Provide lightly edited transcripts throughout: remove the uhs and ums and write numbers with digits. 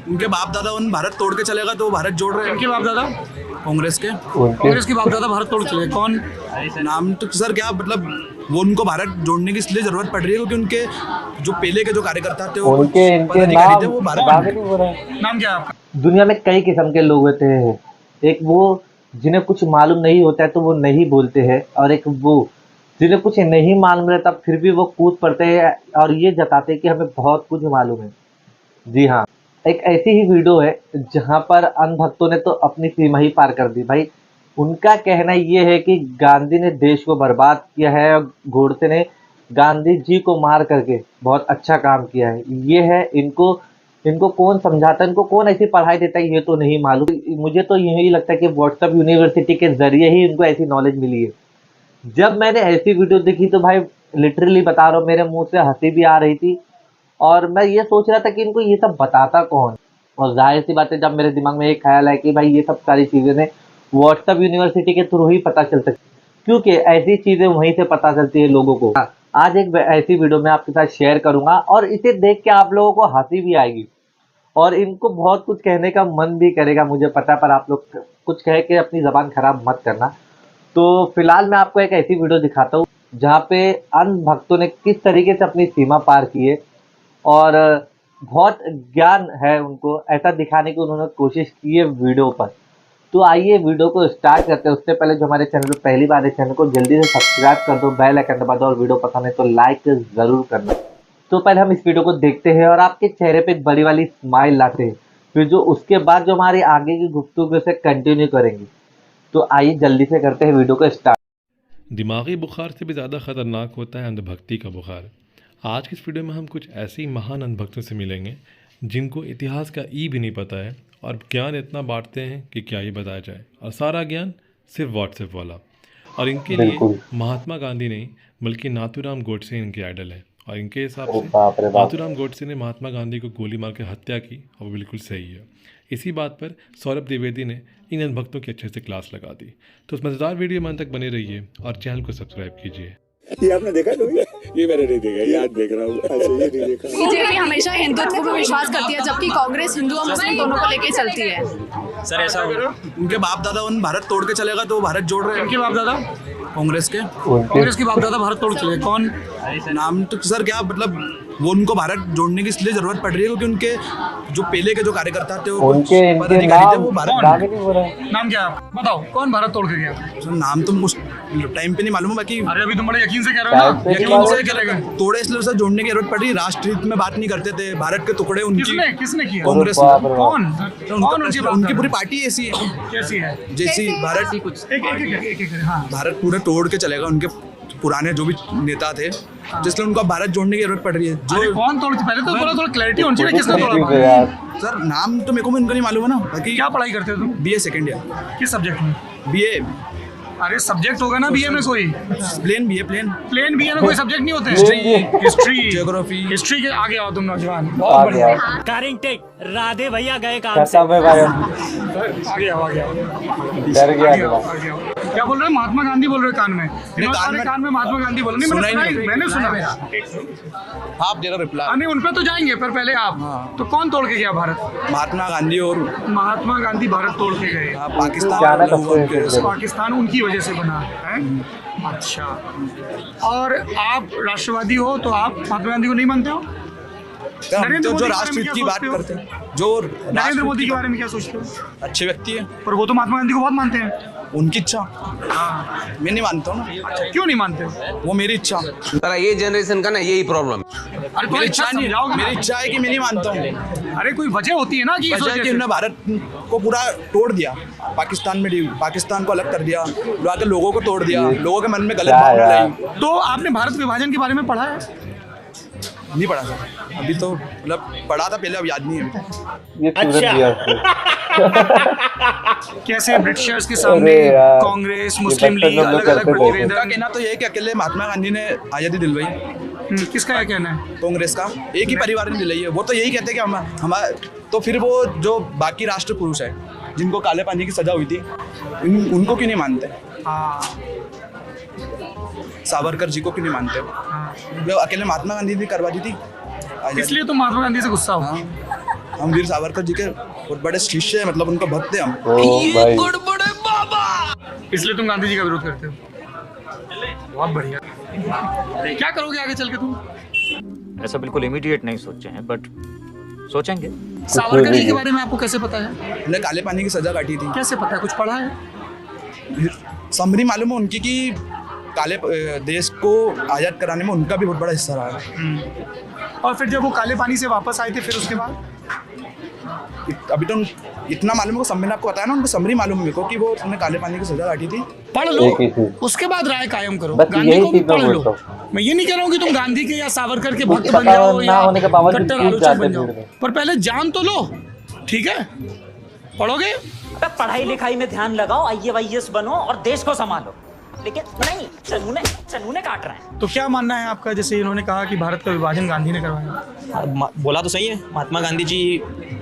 उनके बाप दादा उन भारत तोड़ के चलेगा तो भारत जोड़ रहे हैं। इनके बाप दादा कांग्रेस के बाप दादा भारत तोड़ के चले। कौन नाम तो सर क्या मतलब वो उनको भारत जोड़ने की इसलिए जरूरत पड़ रही है क्योंकि उनके जो पहले के जो कार्यकर्ता थे वो पदाधिकारी थे वो भारत। नाम क्या है आपका? दुनिया में कई किस्म के लोग होते हैं। एक वो जिन्हें कुछ मालूम नहीं होता है तो वो नहीं बोलते हैं, और एक वो जिन्हें कुछ नहीं मालूम रहता फिर भी वो कूद पड़ते हैं और ये जताते हैं कि हमें बहुत कुछ मालूम है। जी हाँ, एक ऐसी ही वीडियो है जहाँ पर अंधभक्तों ने तो अपनी सीमा ही पार कर दी। भाई उनका कहना ये है कि गांधी ने देश को बर्बाद किया है और गोडसे ने गांधी जी को मार करके बहुत अच्छा काम किया है। ये है इनको कौन समझाता है, इनको कौन ऐसी पढ़ाई देता है ये तो नहीं मालूम। मुझे तो यही लगता है कि व्हाट्सएप यूनिवर्सिटी के जरिए ही इनको ऐसी नॉलेज मिली है। जब मैंने ऐसी वीडियो देखी तो भाई लिटरली बता रहा हूँ मेरे मुंह से हंसी भी आ रही थी, और मैं ये सोच रहा था कि इनको ये सब बताता कौन। और जाहिर सी बात है जब मेरे दिमाग में एक ख्याल है कि भाई ये सब सारी चीज़ें ने व्हाट्सएप यूनिवर्सिटी के थ्रू ही पता चल सकती, क्योंकि ऐसी चीज़ें वहीं से पता चलती है लोगों को। आज एक ऐसी वीडियो मैं आपके साथ शेयर करूंगा और इसे देख के आप लोगों को हंसी भी आएगी और इनको बहुत कुछ कहने का मन भी करेगा, मुझे पता है, पर आप लोग कुछ कह के अपनी ज़बान खराब मत करना। तो फिलहाल मैं आपको एक ऐसी वीडियो दिखाता हूँ जहाँ पे अंधभक्तों ने किस तरीके से अपनी सीमा पार की है और बहुत ज्ञान है उनको, ऐसा दिखाने की उन्होंने कोशिश की है वीडियो पर। तो आइए वीडियो को स्टार्ट करते हैं। उससे पहले जो हमारे चैनल पर पहली बार है चैनल को जल्दी से सब्सक्राइब कर दो, बेल आइकन दबा दो और वीडियो पसंद है तो लाइक ज़रूर करना। तो पहले हम इस वीडियो को देखते हैं और आपके चेहरे पे एक बड़ी वाली स्माइल लाते हैं, फिर जो उसके बाद जो हमारी आगे की गुफ्तगू से कंटिन्यू करेंगे। तो आइए जल्दी से करते हैं वीडियो को स्टार्ट। दिमागी बुखार से भी ज़्यादा ख़तरनाक होता है अंधभक्ति का बुखार। आज की इस वीडियो में हम कुछ ऐसे ही महान अंधभक्तों से मिलेंगे जिनको इतिहास का ई भी नहीं पता है और ज्ञान इतना बांटते हैं कि क्या ही बताया जाए, और सारा ज्ञान सिर्फ व्हाट्सएप वाला। और इनके लिए महात्मा गांधी नहीं बल्कि नाथूराम गोडसे इनके आइडल है, और इनके हिसाब से नाथूराम गोडसे ने महात्मा गांधी को गोली मार के हत्या की और वो बिल्कुल सही है। इसी बात पर सौरभ द्विवेदी ने इन अंधभक्तों की अच्छे से क्लास लगा दी। तो उस मज़ेदार वीडियो में अंत तक बने रहिए और चैनल को सब्सक्राइब कीजिए। ये आपने देखा कभी? ये मैंने नहीं देखा, ये आज देख रहा हूँ। अच्छा, ये नहीं देखा। बीजेपी हमेशा हिंदुत्व पर विश्वास करती है जबकि कांग्रेस हिंदू और मुस्लिम दोनों को लेके चलती है। सर ऐसा उनके बाप दादा उन भारत तोड़ के चलेगा तो भारत जोड़ रहे हैं। इनके बाप दादा कांग्रेस के बाप दादा भारत तोड़ के चले। कौन नाम तो सर क्या मतलब वो उनको भारत जोड़ने की इसलिए जरूरत पड़ रही है क्योंकि उनके जो पहले के जो कार्यकर्ता थे वो पदाधिकारी थे वो भारत। नाम क्या है बताओ, कौन भारत तोड़ के गया? सर नाम तो उस टाइम पे नहीं मालूम है, बाकी अरे अभी तुम बड़े यकीन से कह रहे हो ना। यकीन से करेगा तोड़े इसलिए सर जोड़ने की जरूरत पड़ रही है। राष्ट्र हित में बात नहीं करते थे, भारत के टुकड़े उनकी किसने किया? कांग्रेस कौन उनकी पूरी पार्टी ऐसी है कैसी है? जैसी भारत भारत पूरा तोड़ के चलेगा। उनके पुराने जो भी नेता थे जिसलिए उनको भारत जोड़ने की जरूरत पड़ रही है। जो कौन तोड़, पहले तो थोड़ा क्लैरिटी होनी चाहिए किसने तोड़ा। सर नाम तो मेरे को उनका नहीं मालूम है ना। बाकी क्या पढ़ाई करते हो तुम? BA second year. किस सब्जेक्ट में? बीए। अरे सब्जेक्ट होगा ना बीए में कोई? प्लेन बीए प्लेन बीए में कोई सब्जेक्ट नहीं होते? History geography. हिस्ट्री के आगे आओ तुम नौजवान, बहुत बढ़िया। कारिंग टेक राधे भैया गए काम से। आगे आओ डर गया। क्या बोल रहे हैं? महात्मा गांधी बोल रहे कान में? कान में महात्मा गांधी बोल रहे? मैंने सुना। आप जरा रिप्लाई। नहीं उन पे तो जाएंगे पर पहले आप। तो कौन तोड़ के गया भारत? महात्मा गांधी। और महात्मा गांधी भारत तोड़ के गए। पाकिस्तान उनकी वजह से बना है। अच्छा, और आप राष्ट्रवादी हो तो आप महात्मा गांधी को नहीं मानते हो? जो राष्ट्र की बात करते हैं, जो नरेंद्र मोदी के बारे में क्या सोचते हो? अच्छे व्यक्ति है, पर वो तो महात्मा गांधी को बहुत मानते हैं। उनकी इच्छा। मैं नहीं मानता हूँ ना। अच्छा, क्यों नहीं मानते? वो मेरी इच्छा। ये जनरेशन का ना यही प्रॉब्लम। अरे मेरी इच्छा नहीं, मेरी इच्छा है कि मैं नहीं मानता हूँ। अरे कोई वजह होती है ना कि उन्होंने भारत को पूरा तोड़ दिया, पाकिस्तान में पाकिस्तान को अलग कर दिया, लोगों को तोड़ दिया, लोगों के मन में गलत भावना लाई। तो आपने भारत विभाजन के बारे में पढ़ा है? नहीं पढ़ा था अभी, तो मतलब पढ़ा था पहले, अब याद नहीं है। कैसे ब्रिटिशर्स के सामने कांग्रेस मुस्लिम लीग अलग अलग प्रतिवेदन? का कहना तो ये है कि अकेले महात्मा गांधी ने आज़ादी दिलवाई। किसका क्या कहना है? कांग्रेस का। एक ही परिवार ने दिलाई है। वो तो यही कहते हैं कि हमारा तो फिर वो जो बाकी राष्ट्र पुरुष है जिनको काले पानी की सजा हुई थी उनको क्यों नहीं मानते? सावरकर जी को क्यों नहीं मानते? वो अकेले महात्मा गांधी ने करवा दी थी। इसलिए तो महात्मा गांधी से गुस्सा हो। हम वीर सावरकर जी के बहुत बड़े शिष्य हैं, मतलब उनका भक्त हैं हम। इसलिए तुम गांधी जी का विरोध करते हो? बहुत बढ़िया। क्या करोगे आगे चल के तुम? ऐसा बिल्कुल इमीडिएट नहीं सोचे हैं, बट सोचेंगे। सावरकर जी के बारे में आपको कैसे पता है? उन्हें काले पानी की सजा काटी थी। कैसे पता है? कुछ पढ़ा है? समरी मालूम है उनकी कि काले देश को आज़ाद कराने में उनका भी बहुत बड़ा हिस्सा रहा है। और फिर जब वो काले पानी से वापस आए थे, फिर उसके बाद अभी तो इतना मालूम है, समरी ने आपको बताया ना, उनको समरी मालूम है कि वो उन्हें काले पानी की सजा काटी थी। पढ़ लो, उसके बाद राय कायम करो। बस गांधी यही को भी चीज़ मैं पढ़ लो। बोलता हूँ। मैं ये नहीं कह रहा हूँ कि तुम गांधी के या सावरकर के भक्त कुछ बन पता जाओ ना या होने के बावजूद कट्टर चूक आलोचक जाते बन जाओ, भीड़ में। पर पहले जान तो लो, ठीक है? पढ़ोगे? अबे पढ़ाई लिखाई में ध्यान लगाओ, IAS बनो और देश को संभालो, लेकिन नहीं, चनूने काट रहे हैं। तो क्या मानना है आपका? जैसे इन्होंने कहा कि भारत का विभाजन गांधी ने करवाया। बोला तो सही है, महात्मा गांधी जी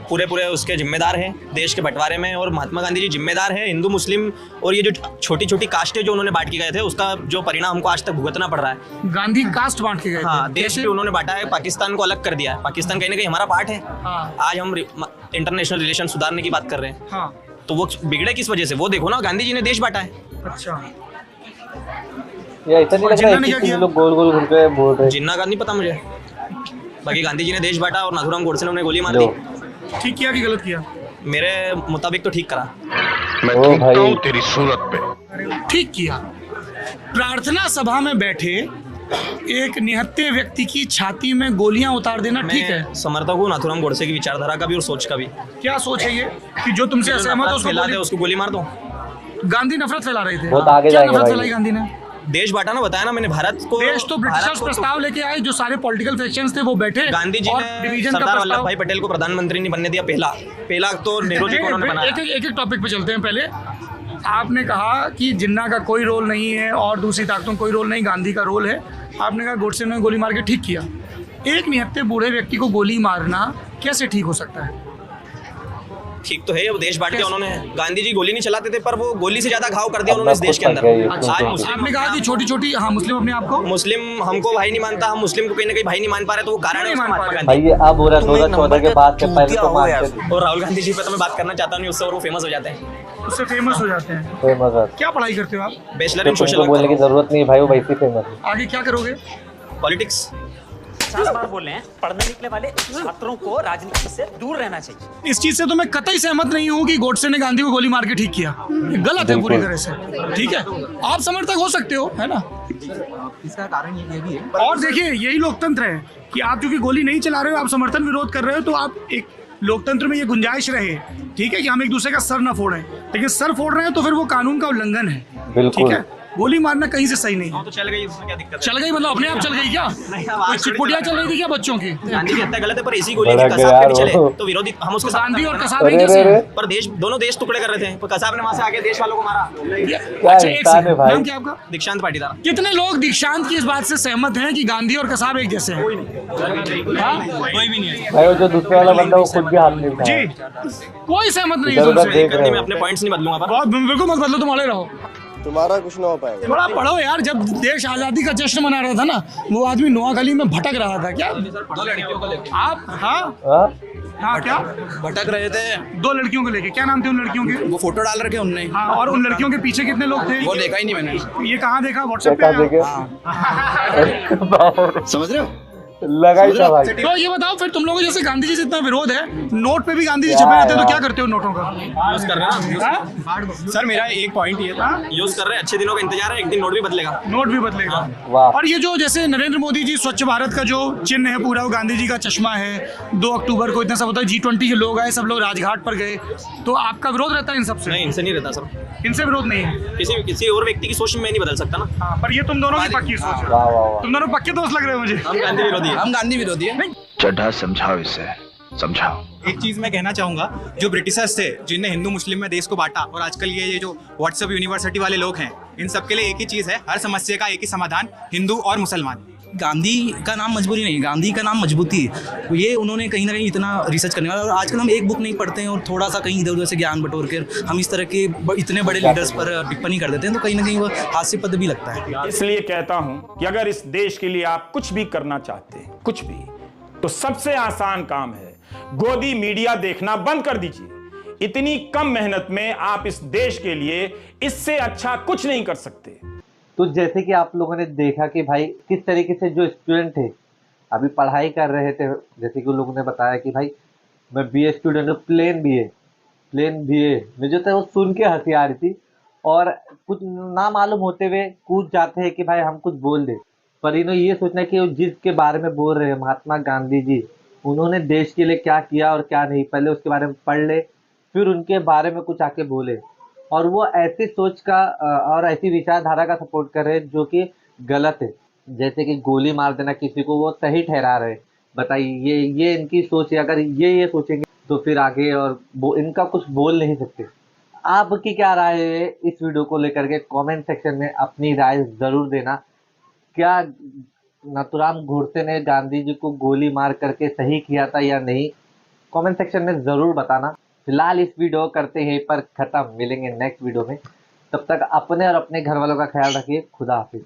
पूरे उसके जिम्मेदार हैं देश के बंटवारे में, और महात्मा गांधी जी जिम्मेदार हैं हिंदू मुस्लिम और ये जो छोटी छोटी कास्टें जो उन्होंने बांट के गए थे, उसका जो परिणाम हमको आज तक भुगतना पड़ रहा है। गांधी कास्ट बांट के गए थे। हाँ, देश भी उन्होंने बांटा है, पाकिस्तान को अलग कर दिया है। पाकिस्तान कहीं ना कहीं हमारा पार्ट है। हाँ। आज हम इंटरनेशनल रिलेशन सुधारने की बात कर रहे हैं। हाँ। तो वो बिगड़े किस वजह से? वो देखो ना, गांधी जी ने देश बांटा है। अच्छा, ये ऐसा नहीं लग रहा है कि लोग गोल गोल घूम के बोल रहे हैं। जिन्ना का नहीं पता मुझे, बाकी गांधी जी ने देश बांटा और नाथूराम गोडसे ने उन्हें गोली मार दी। ठीक किया कि गलत किया? मेरे मुताबिक तो ठीक करा। मैं थूकता हूँ तेरी सूरत पे। ठीक किया। प्रार्थना सभा में बैठे एक निहत्थे व्यक्ति की छाती में गोलियां उतार देना ठीक है? मैं समर्थक हूँ नाथूराम गोडसे की विचारधारा का भी और सोच का भी। क्या सोच है ये कि जो तुमसे असहमत हो उसको गोली मार दो? गांधी नफरत फैला रहे थे। बहुत आगे क्या जाएंगे नफरत भाई। फैलाई गांधी ने? देश बांटा ना, बताया ना मैंने, भारत को। देश तो ब्रिटिशर्स प्रस्ताव लेके आए, जो सारे पॉलिटिकल फैक्शंस थे वो बैठे। गांधी जी ने सरदार वल्लभ भाई पटेल को प्रधानमंत्री नहीं बनने दिया। पहला तो नेहरू जी को उन्होंने बनाया। एक टॉपिक पे चलते हैं। पहले आपने कहा कि जिन्ना का कोई रोल नहीं है और दूसरी ताकतों का कोई रोल नहीं, गांधी का रोल है। आपने कहा गोडसे ने गोली मार के ठीक किया। एक निहत्थे बूढ़े व्यक्ति को गोली मारना कैसे ठीक हो सकता है? ठीक तो है, वो देश बांट के उन्होंने, गांधी जी गोली नहीं चलाते थे, पर वो गोली से ज्यादा घाव कर दिया उन्होंने इस देश के अंदर। आज आपने कहा कि छोटी छोटी, हाँ, मुस्लिम अपने आप को, मुस्लिम हमको भाई नहीं मानता, हम मुस्लिम को कहीं ना कहीं भाई नहीं मान पा रहे, तो वो कारण है महात्मा गांधी। भाई ये अब हो रहा है 2014 के बाद से, पहले तो मानते थे। और राहुल गांधी जी पे तो मैं बात करना चाहता हूँ उससे, और वो फेमस हो जाते हैं। उससे फेमस हो जाते हैं। फेमस है। क्या पढ़ाई करते हो आप? Bachelor in social work. बोलने की जरूरत नहीं भाई, वो वैसे ही फेमस है। आगे क्या करोगे? पॉलिटिक्स। 50 बार बोल रहे हैं, पढ़ने निकले वाले छात्रों को राजनीति से दूर रहना चाहिए। इस चीज से तो मैं कतई सहमत नहीं हूँ कि गोडसे ने गांधी को गोली मार के ठीक किया। ये गलत है पूरी तरह से। ठीक है, आप समर्थक हो सकते हो, है ना? इसका कारण ये भी है। और देखिए, यही लोकतंत्र है कि आप क्योंकि गोली नहीं चला रहे हो, आप समर्थन विरोध कर रहे हो, तो आप एक लोकतंत्र में ये गुंजाइश रहे, ठीक है, कि हम एक दूसरे का सर ना फोड़ें। लेकिन सर फोड़ रहे हैं तो फिर वो कानून का उल्लंघन है। ठीक है, गोली मारना कहीं से सही नहीं है। तो चल गई, उसमें क्या दिक्कत? चल गई मतलब अपने आप चल गई क्या? कोई चिटपुटिया चल रही थी क्या बच्चों की? गांधी की हत्या गलत है, पर ऐसी गोली की कसाब पे भी चले तो विरोधी हम उसके साथ। गांधी और कसाब एक जैसे हैं। पर दोनों देश टुकड़े कर रहे थे, पर कसाब ने वहां से आके देश वालों को मारा। अच्छा, एक सेकंड, नाम क्या आपका? दीक्षांत पाटीदार। कितने लोग दीक्षांत की इस बात से सहमत हैं कि गांधी और कसाब एक जैसे हैं? कोई भी नहीं है भाई, वो जो दूसरे वाला बंदा वो खुद भी हाथ नहीं उठाया। जी, कोई सहमत नहीं है इधर-उधर तुमसे। देख रहे मैं हो। अपने पॉइंट्स नहीं बदलूंगा, पर बहुत बिल्कुल मत बदलो, तुम अड़े रहो। तुम्हारा कुछ ना हो पाएगा। थोड़ा पढ़ो यार। जब देश आजादी का जश्न मना रहा था ना, वो आदमी नोआखाली में भटक रहा था। क्या 2 लड़कियों को लेकर आप? हाँ हाँ? हाँ, क्या भटक रहे थे? 2 लड़कियों को लेके? क्या नाम थे उन लड़कियों के? वो फोटो डाल रखे उनने। हाँ, और उन लड़कियों के पीछे कितने लोग थे? वो देखा ही नहीं मैंने। ये कहाँ देखा? व्हाट्सएप क्या पे? देखे? समझ रहे हो? लगा ही था भाई। तो ये बताओ फिर, तुम लोगों जैसे गांधी जी से इतना विरोध है, नोट पे भी गांधी जी छपे रहते हैं, तो क्या करते हो नोटों का? यूज कर रहे हैं। सर मेरा एक पॉइंट ये था, यूज कर रहे हैं, अच्छे दिनों का इंतजार है, एक दिन नोट भी बदलेगा। नोट भी बदलेगा। वाह। और ये जो जैसे नरेंद्र मोदी जी स्वच्छ भारत का जो चिन्ह है पूरा, वो गांधी जी का चश्मा है। 2 अक्टूबर को इतना सब होता है, G20 के लोग आए, सब लोग राजघाट पर गए, तो आपका विरोध रहता है इन सबसे? नहीं, इनसे नहीं रहता सर, इनसे विरोध नहीं है। किसी और व्यक्ति की सोच में मैं नहीं बदल सकता ना। हाँ, पर ये तुम दोनों की पक्की सोच है। वाह वाह वाह। तुम दोनों पक्के दोस्त लग रहे हो मुझे। हम गांधी विरोधी हैं। हम गांधी विरोधी है। चड्ढा समझाओ इसे, समझाओ। एक चीज़ मैं कहना चाहूँगा, जो ब्रिटिशर्स थे जिनने हिंदू मुस्लिम में देश को बांटा, और आजकल ये जो व्हाट्सएप यूनिवर्सिटी वाले लोग हैं, इन सब के लिए एक ही चीज़ है, हर समस्या का एक ही समाधान, हिंदू और मुसलमान। गांधी का नाम मजबूरी नहीं, गांधी का नाम मजबूती है। ये उन्होंने कहीं ना कहीं इतना रिसर्च करने वाला। और आजकल हम एक बुक नहीं पढ़ते हैं और थोड़ा सा कहीं इधर उधर से ज्ञान बटोर कर हम इस तरह के इतने बड़े लीडर्स पर टिप्पणी कर देते हैं, तो कहीं ना कहीं वो हास्यास्पद भी लगता है। इसलिए कहता हूँ कि अगर इस देश के लिए आप कुछ भी करना चाहते हैं, कुछ भी, तो सबसे आसान काम है गोदी मीडिया देखना बंद कर दीजिए। इतनी कम मेहनत में आप इस देश के लिए इससे अच्छा कुछ नहीं कर सकते। तो जैसे कि आप लोगों ने देखा कि भाई किस तरीके से जो स्टूडेंट थे अभी पढ़ाई कर रहे थे, जैसे कि उन लोगों ने बताया कि भाई मैं बीए स्टूडेंट हूँ, प्लेन बीए मुझे तो वो सुन के हंसी आ रही थी। और कुछ ना मालूम होते हुए कूद जाते हैं कि भाई हम कुछ बोल दे, पर इन्हें ये सोचना है कि वो जिसके बारे में बोल रहे हैं महात्मा गांधी जी, उन्होंने देश के लिए क्या किया और क्या नहीं, पहले उसके बारे में पढ़ ले, फिर उनके बारे में कुछ आके बोले। और वो ऐसी सोच का और ऐसी विचारधारा का सपोर्ट कर रहे हैं जो कि गलत है। जैसे कि गोली मार देना किसी को वो सही ठहरा रहे। बताइए ये इनकी सोच है। अगर ये सोचेंगे तो फिर आगे और इनका कुछ बोल नहीं सकते। आपकी क्या राय है इस वीडियो को लेकर के? कमेंट सेक्शन में अपनी राय ज़रूर देना। क्या नाथूराम गोडसे ने गांधी जी को गोली मार करके सही किया था या नहीं? कमेंट सेक्शन में ज़रूर बताना। फिलहाल इस वीडियो करते हैं पर ख़त्म, मिलेंगे नेक्स्ट वीडियो में। तब तक अपने और अपने घर वालों का ख्याल रखिए। खुदा हाफिज़।